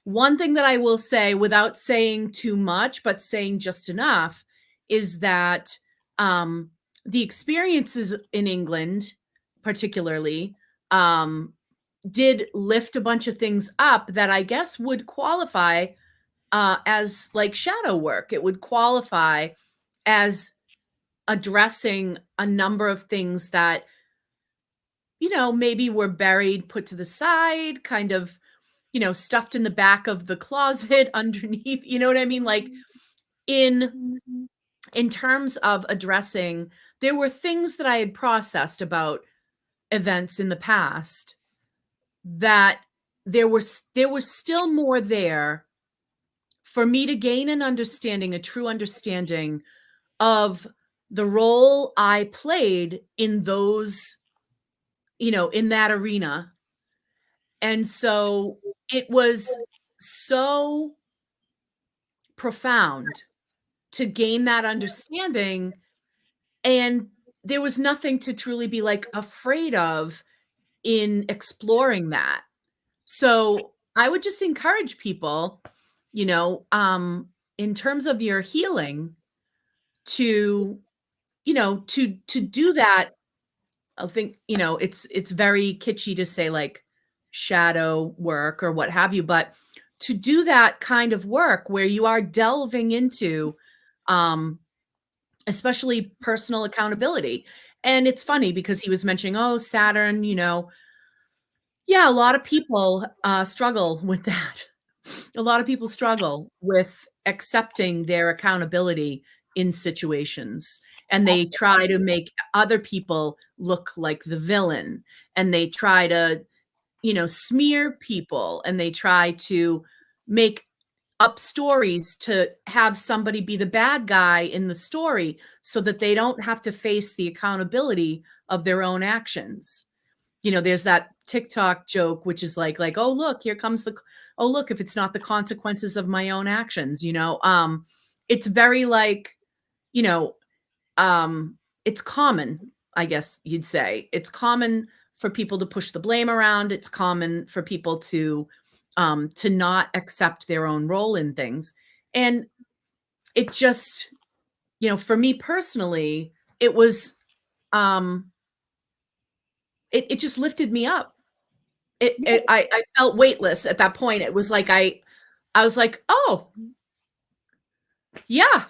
One thing that I will say without saying too much, but saying just enough is that the experiences in England, particularly, did lift a bunch of things up that I guess would qualify as like shadow work. It would qualify as addressing a number of things that maybe were buried, put to the side, kind of, stuffed in the back of the closet underneath, you know what I mean? Like in terms of addressing, there were things that I had processed about events in the past that there was still more there for me to gain an understanding, a true understanding of the role I played in those, in that arena. And so it was so profound to gain that understanding. And there was nothing to truly be like afraid of in exploring that. So I would just encourage people, in terms of your healing to do that. I think, it's very kitschy to say like shadow work or what have you, but to do that kind of work where you are delving into, especially personal accountability. And it's funny because he was mentioning, Saturn, yeah, a lot of people struggle with that. A lot of people struggle with accepting their accountability in situations. And they try to make other people look like the villain. And they try to, smear people. And they try to make up stories to have somebody be the bad guy in the story so that they don't have to face the accountability of their own actions. There's that TikTok joke, which is like, oh, look, here comes look, if it's not the consequences of my own actions, it's very like, it's common, I guess you'd say. It's common for people to push the blame around. It's common for people to not accept their own role in things. And it just, for me personally, it was, it just lifted me up. I felt weightless at that point. It was like, I was like, oh yeah,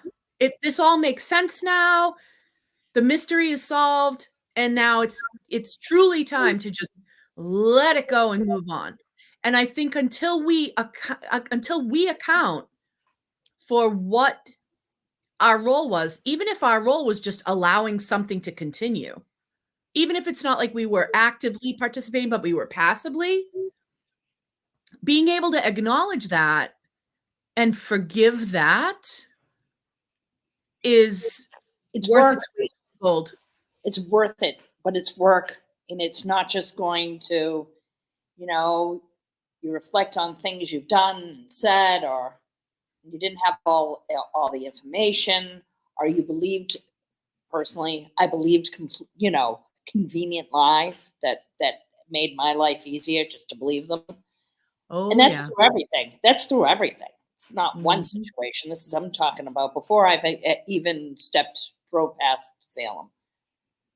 this all makes sense now. The mystery is solved. And now it's truly time to just let it go and move on. And I think until we account for what our role was, even if our role was just allowing something to continue, even if it's not like we were actively participating, but we were passively, being able to acknowledge that and forgive that is It's worth work. its weight in gold. It's worth it, but it's work. And it's not just going to, you know, you reflect on things you've done and said, or you didn't have all the information, or you believed, personally, I believed, convenient lies that made my life easier just to believe them. And Oh, that's yeah. through everything. That's through everything. It's not one Mhm. situation. This is I'm talking about before I've even drove past Salem.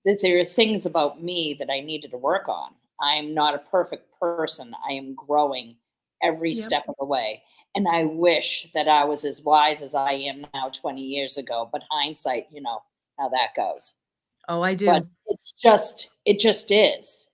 That there are things about me that I needed to work on. I'm not a perfect person. I am growing every Yep. step of the way. And I wish that I was as wise as I am now 20 years ago. But hindsight, you know how that goes. Oh, I But do. it just is.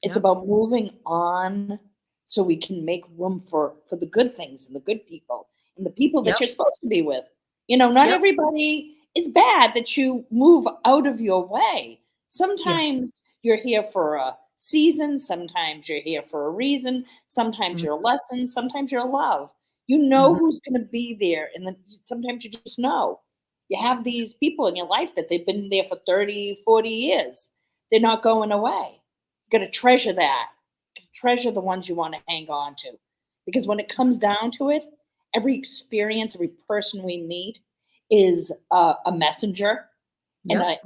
It's Yep. about moving on so we can make room for the good things and the good people and the people that Yep. you're supposed to be with. You know, not Yep. everybody is bad that you move out of your way. Yeah. Sometimes you're here for a season, sometimes you're here for a reason, sometimes Mhm. you're a lesson, sometimes you're a love. You know Mhm. who's going to be there, and then sometimes you just know. You have these people in your life that they've been there for 30, 40 years. They're not going away. You got to treasure that. Treasure the ones you want to hang on to. Because when it comes down to it, every experience, every person we meet is a messenger. And Yep.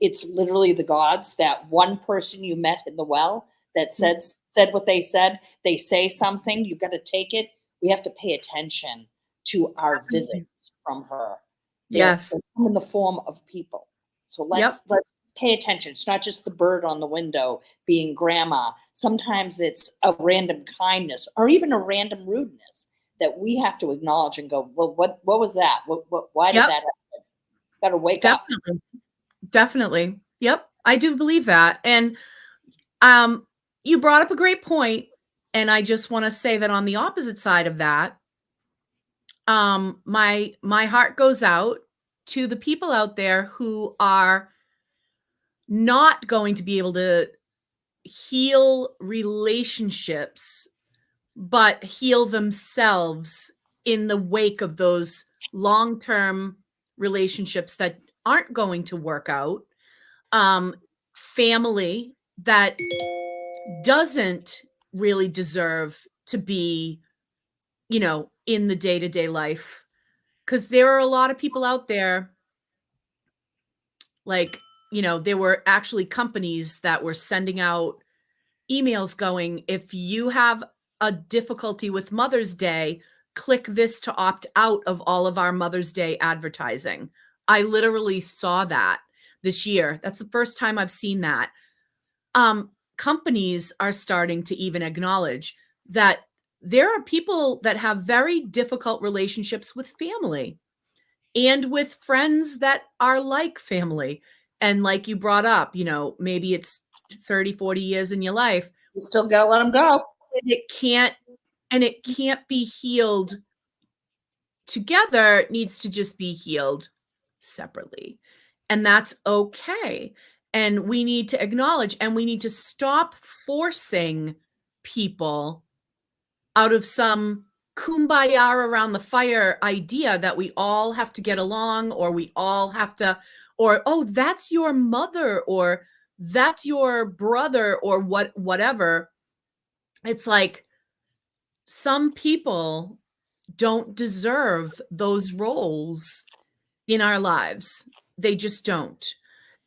it's literally the gods. That one person you met in the well that Mm. said what they say something, you got to take it. We have to pay attention to our Definitely. visits from her. They Yes. come in the form of people. So Yep. let's pay attention. It's not just the bird on the window being grandma. Sometimes it's a random kindness or even a random rudeness that we have to acknowledge and go, well, what was that? Why did Yep. that happen? Got to wake up. Definitely. Definitely. Yep. I do believe that. And um you brought up a great point, and I just want to say that on the opposite side of that, my heart goes out to the people out there who are not going to be able to heal relationships, but heal themselves in the wake of those long-term relationships that aren't going to work out. Family that doesn't really deserve to be, in the day-to-day life. Because there are a lot of people out there, like, there were actually companies that were sending out emails going, if you have a difficulty with Mother's Day, click this to opt out of all of our Mother's Day advertising. I literally saw that this year. That's the first time I've seen that. Companies are starting to even acknowledge that there are people that have very difficult relationships with family and with friends that are like family. And like you brought up, maybe it's 30, 40 years in your life, You still got to let them go. and it can't be healed together. It needs to just be healed separately. And that's okay. And we need to acknowledge, and we need to stop forcing people out of some kumbaya around the fire idea that we all have to get along, or we all have to, or, oh, that's your mother, or that's your brother, or whatever. It's like some people don't deserve those roles in our lives. They just don't.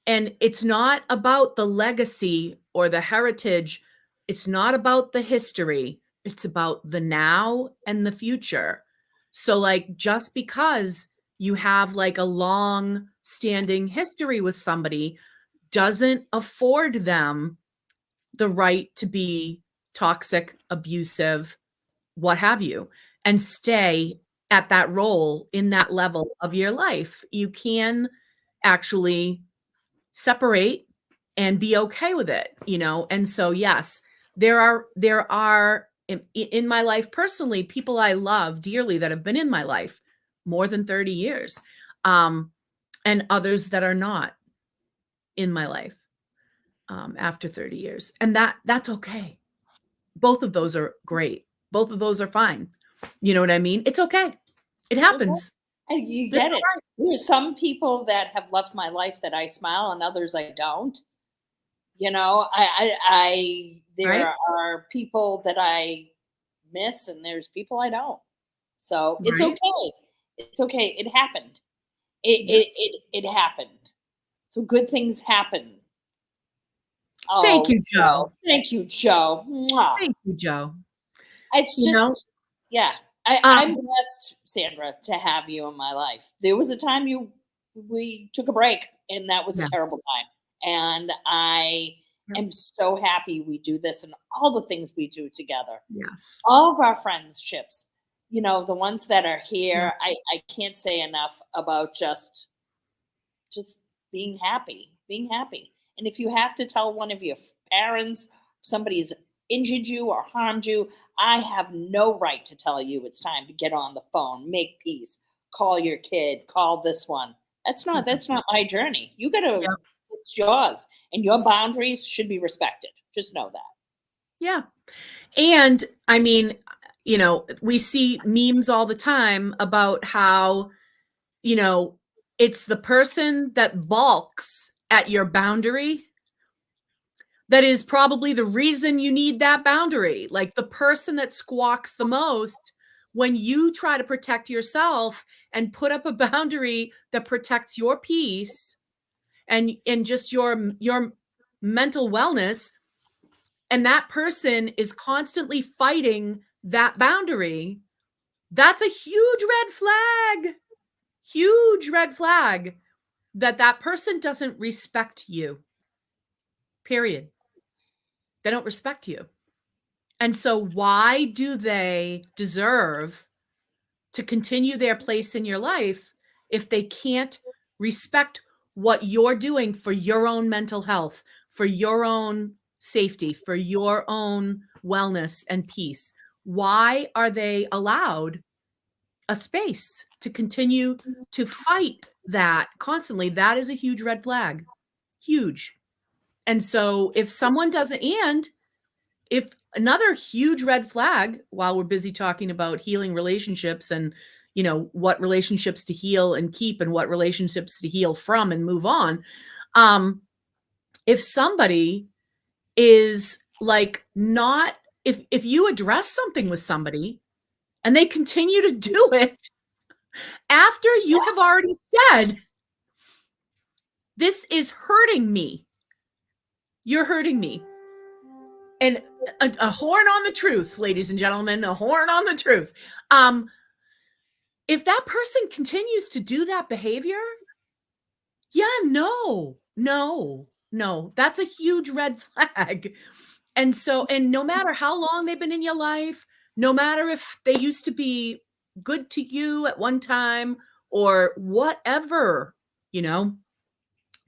And it's not about the legacy or the heritage. It's not about the history. It's about the now and the future. So, like, just because you have like a long standing history with somebody doesn't afford them the right to be toxic, abusive, what have you, and stay at that role in that level of your life. You can actually separate and be okay with it. And so, yes, there are in my life personally, people I love dearly that have been in my life more than 30 years, and others that are not in my life. after 30 years. And that's okay. Both of those are great. Both of those are fine. You know what I mean? It's okay. It happens. And you It's get all it. right. There's some people that have left my life that I smile, and others I don't. You know, there Right? are people that I miss, and there's people I don't. So it's Right? okay. It's okay. It happened. It Yeah. it it, it happened. So good things happen. Thank Oh, you, Joe. Joe. Thank you, Joe. Mwah. Thank you, Joe. It's You know, just, yeah. um, I'm blessed, Sandra, to have you in my life. There was a time we took a break, and that was a yes. terrible time. And I Yep. am so happy we do this and all the things we do together. Yes. All of our friendships, the ones that are Yeah. here, I can't say enough about just being happy, being happy. And if you have to tell one of your parents somebody's injured you or harmed you, I have no right to tell you it's time to get on the phone, make peace, call your kid, call this one. That's not my journey. You got to Yeah. It's yours, and your boundaries should be respected. Just know that. Yeah. And I mean, we see memes all the time about how, it's the person that balks at your boundary that is probably the reason you need that boundary. Like the person that squawks the most when you try to protect yourself and put up a boundary that protects your peace and just your mental wellness, and that person is constantly fighting that boundary. That's a huge red flag. Huge red flag that person doesn't respect you. Period. They don't respect you. And so why do they deserve to continue their place in your life if they can't respect what you're doing for your own mental health, for your own safety, for your own wellness and peace? Why are they allowed a space to continue to fight that constantly? That is a huge red flag. Huge. And so if someone doesn't, and if another huge red flag, while we're busy talking about healing relationships and what relationships to heal and keep and what relationships to heal from and move on, if somebody is like not, if you address something with somebody and they continue to do it after you have already said, this is hurting me, you're hurting me. And a horn on the truth, ladies and gentlemen, a horn on the truth. If that person continues to do that behavior, yeah, no, that's a huge red flag. And so, and no matter how long they've been in your life, no matter if they used to be good to you at one time or whatever,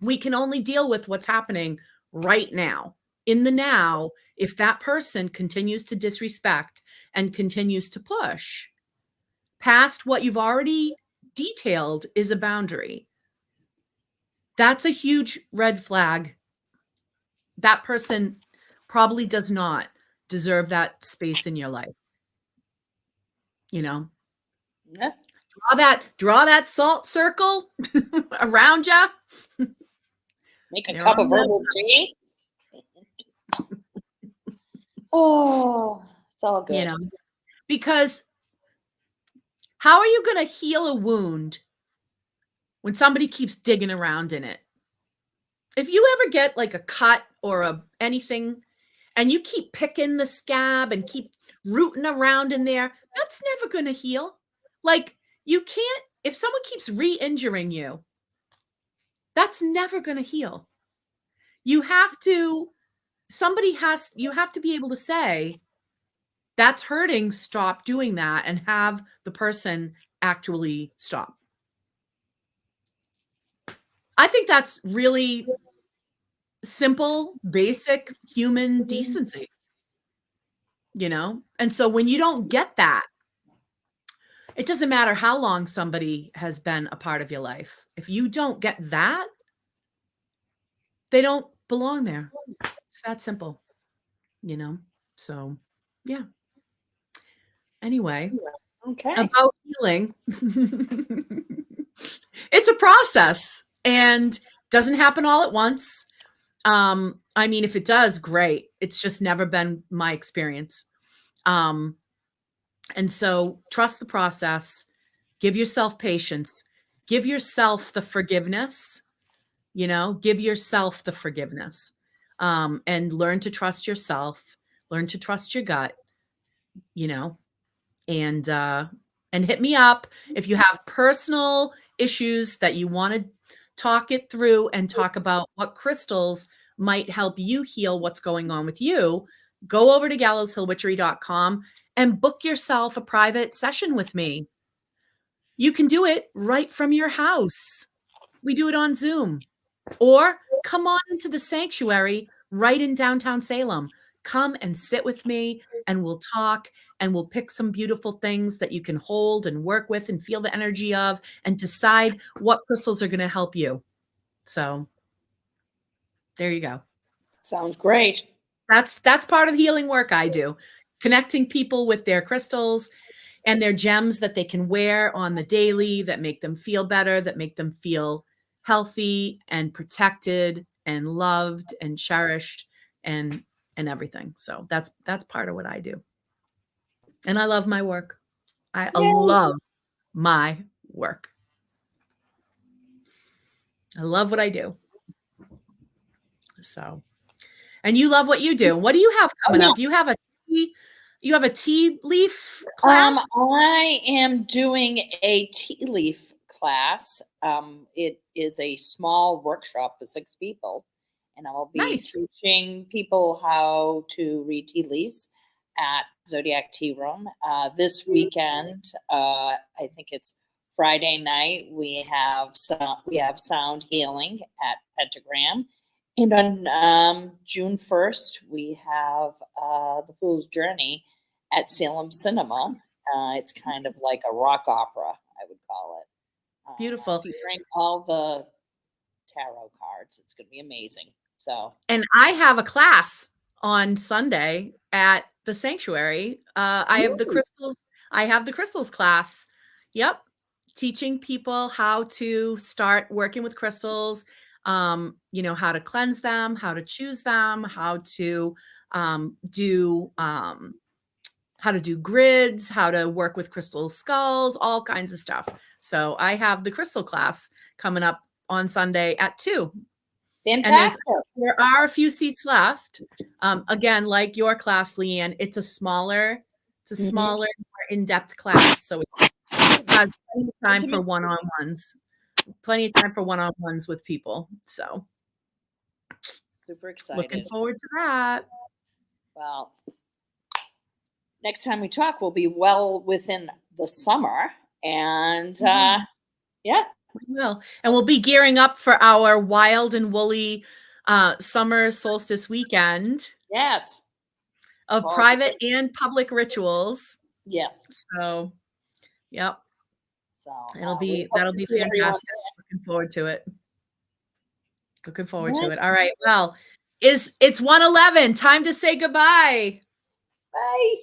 we can only deal with what's happening right now. In the now, if that person continues to disrespect and continues to push past what you've already detailed is a boundary, that's a huge red flag. That person probably does not deserve that space in your life. Yeah. Draw that salt circle around you. Make a They're cup on of the herbal tea. Oh, it's all good. Because how are you going to heal a wound when somebody keeps digging around in it? If you ever get like a cut or anything and you keep picking the scab and keep rooting around in there, that's never going to heal. Like you can't, if someone keeps re-injuring you, that's never going to heal. You have to be able to say, that's hurting, stop doing that, and have the person actually stop. I think that's really simple, basic human decency, And so when you don't get that, it doesn't matter how long somebody has been a part of your life. If you don't get that, they don't belong there. It's that simple, you know? So, yeah. Anyway, Okay. about healing. It's a process and doesn't happen all at once. I mean, if it does, great. It's just never been my experience. And so trust the process, give yourself patience, give yourself the forgiveness, give yourself the forgiveness, and learn to trust yourself, learn to trust your gut, you know, and hit me up if you have personal issues that you want to talk it through and talk about what crystals might help you heal what's going on with you. Go over to gallowshillwitchery.com and book yourself a private session with me. You can do it right from your house. We do it on Zoom, or come on into the sanctuary right in downtown Salem. Come and sit with me and we'll talk and we'll pick some beautiful things that you can hold and work with and feel the energy of and decide what crystals are going to help you. So there you go. Sounds great. That's part of the healing work I do. Connecting people with their crystals and their gems that they can wear on the daily that make them feel better, that make them feel healthy and protected and loved and cherished and everything. So that's part of what I do. And I love my work. I love my work. I love what I do. So, and you love what you do. What do you have coming up? You have a tea leaf class? I am doing a tea leaf class. It is a small workshop for 6 people, and I will be teaching people how to read tea leaves at Zodiac Tea Room. This weekend, I think it's Friday night, we have sound healing at Pentagram. And on June 1st, we have The Fool's Journey at Salem Cinema. It's kind of like a rock opera, I would call it. Beautiful. Featuring all the tarot cards. It's going to be amazing. So, and I have a class on Sunday at the sanctuary. I have the crystals. I have the crystals class. Yep. Teaching people how to start working with crystals, how to cleanse them, how to choose them, how to do grids, how to work with crystal skulls, all kinds of stuff. So I have the crystal class coming up on Sunday at 2. Fantastic. And there are a few seats left. Again, like your class, Leanne, it's a smaller, more in-depth class. So it has plenty of time for one-on-ones. Plenty of time for one-on-ones with people. So super excited. Looking forward to that. Well, next time we talk, we'll be well within the summer. And yeah. We will. And we'll be gearing up for our wild and woolly summer solstice weekend. Yes. Of private and public rituals. Yes. So, yep. So that'll be fantastic. Looking forward to it. Looking forward to it. All right. Well, it's 1:11. Time to say goodbye. Bye.